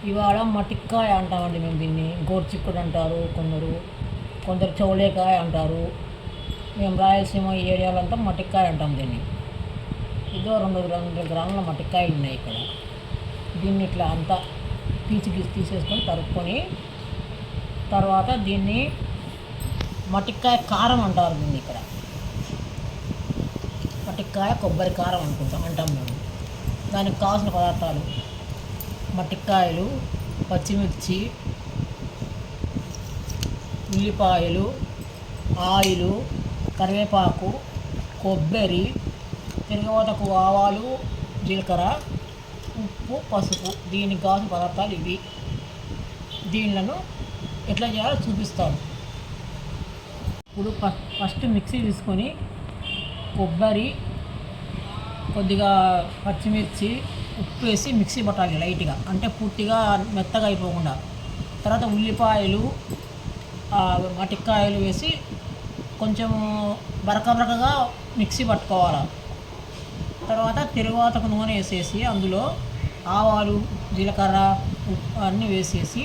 ఇవాళ మటిక్కాయ అంటామండి మేము దీన్ని. గోరుచిక్కుడు అంటారు కొందరు చౌలేకాయ అంటారు. మేము రాయలసీమ ఈ ఏరియాలో అంతా మటిక్కాయ అంటాం దీన్ని. ఇదో 200 గ్రాముల మటిక్కాయలు ఉన్నాయి ఇక్కడ. దీన్ని ఇట్లా అంతా పీచి తీసేసుకొని తరుక్కొని తర్వాత దీన్ని మటిక్కాయ కారం అంటారు దీన్ని ఇక్కడ. మటిక్కాయ కొబ్బరి కారం అంటాం మేము. దానికి కావాల్సిన పదార్థాలు: మటిక్కాయలు, పచ్చిమిర్చి, ఉల్లిపాయలు, ఆయిలు, కరివేపాకు, కొబ్బరి, తిరగవతకు ఆవాలు, జీలకర్ర, ఉప్పు, పసుపు. దీనికి కావాల్సిన పదార్థాలు ఇవి. దీనిలను ఎట్లా చేయాలో చూపిస్తాను. ఇప్పుడు ఫస్ట్ మిక్సీ తీసుకొని కొబ్బరి, కొద్దిగా పచ్చిమిర్చి, ఉప్పు వేసి మిక్సీ పట్టాలి లైట్గా, అంటే పూర్తిగా మెత్తగా అయిపోకుండా. తర్వాత ఉల్లిపాయలు, మటిక్కాయలు వేసి కొంచెం బరకబరకగా మిక్సీ పట్టుకోవాలి. తర్వాత తిరువాతకు నూనె వేసేసి అందులో ఆవాలు, జీలకర్ర, ఉప్పు అన్నీ వేసేసి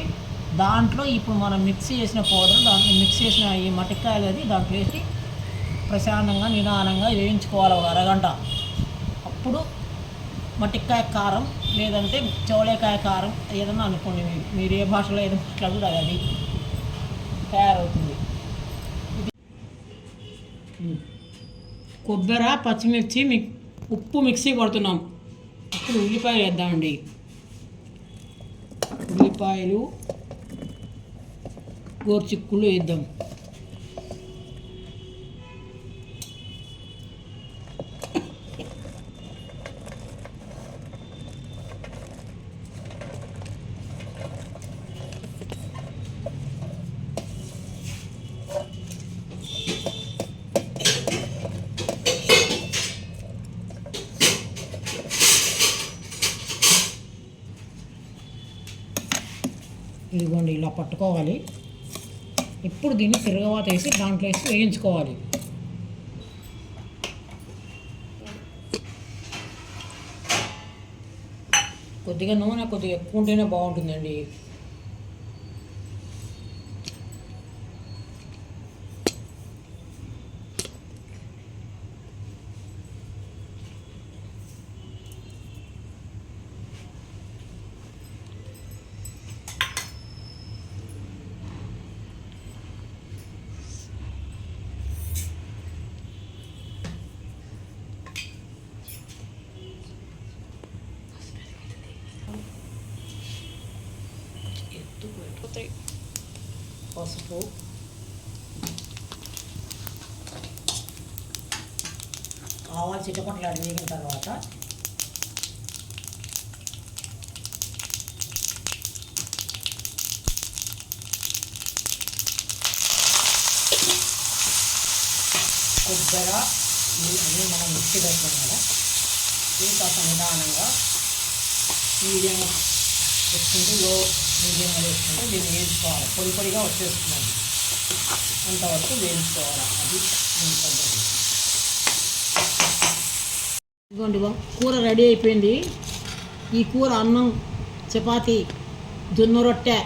దాంట్లో ఇప్పుడు మనం మిక్సీ చేసిన పౌడర్, మిక్సీ చేసిన ఈ మటిక్కాయలు అది దాంట్లో వేసి ప్రశాంతంగా నిదానంగా వేయించుకోవాలి ఒక అరగంట. అప్పుడు మటిక్కాయ కారం లేదంటే చౌలేకాయ కారం ఏదన్నా అనుకోండి, మీరు ఏ భాషలో ఏదో మాట్లాడుతూ అది తయారవుతుంది. కొబ్బరి, పచ్చిమిర్చి, ఉప్పు మిక్సీ పడుతున్నాం. అప్పుడు ఉల్లిపాయలు వేద్దామండి. ఉల్లిపాయలు, గోరుచిక్కుళ్ళు వేద్దాం. ఇదిగోండి ఇలా పట్టుకోవాలి. ఇప్పుడు దీన్ని తిరగవాత వేసి దాంట్లో వేసి వేయించుకోవాలి. కొద్దిగా నూనె కొద్దిగా ఎక్కువ ఉంటేనే బాగుంటుందండి. పసుపు, ఆవాలు చిటపట్లాడి వేగిన తర్వాత కొబ్బరి అన్నీ మనం మిక్సీ పెట్టాం కదా, ఇది కాస్త నిదానంగా మీడియం వేసుకుంటూ మీడియంగా వేసుకుంటూ దీన్ని వేయించుకోవాలి. పొడి పొడిగా వచ్చేస్తున్నాయి అంతవరకు వేయించుకోవాలి. అది పద్ధతి. ఇదిగోండి కూర రెడీ అయిపోయింది. ఈ కూర అన్నం, చపాతీ, జొన్న రొట్టె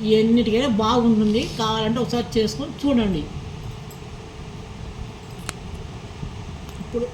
ఇవన్నిటికైనా బాగుంటుంది. కావాలంటే ఒకసారి చేసుకొని చూడండి. ఇప్పుడు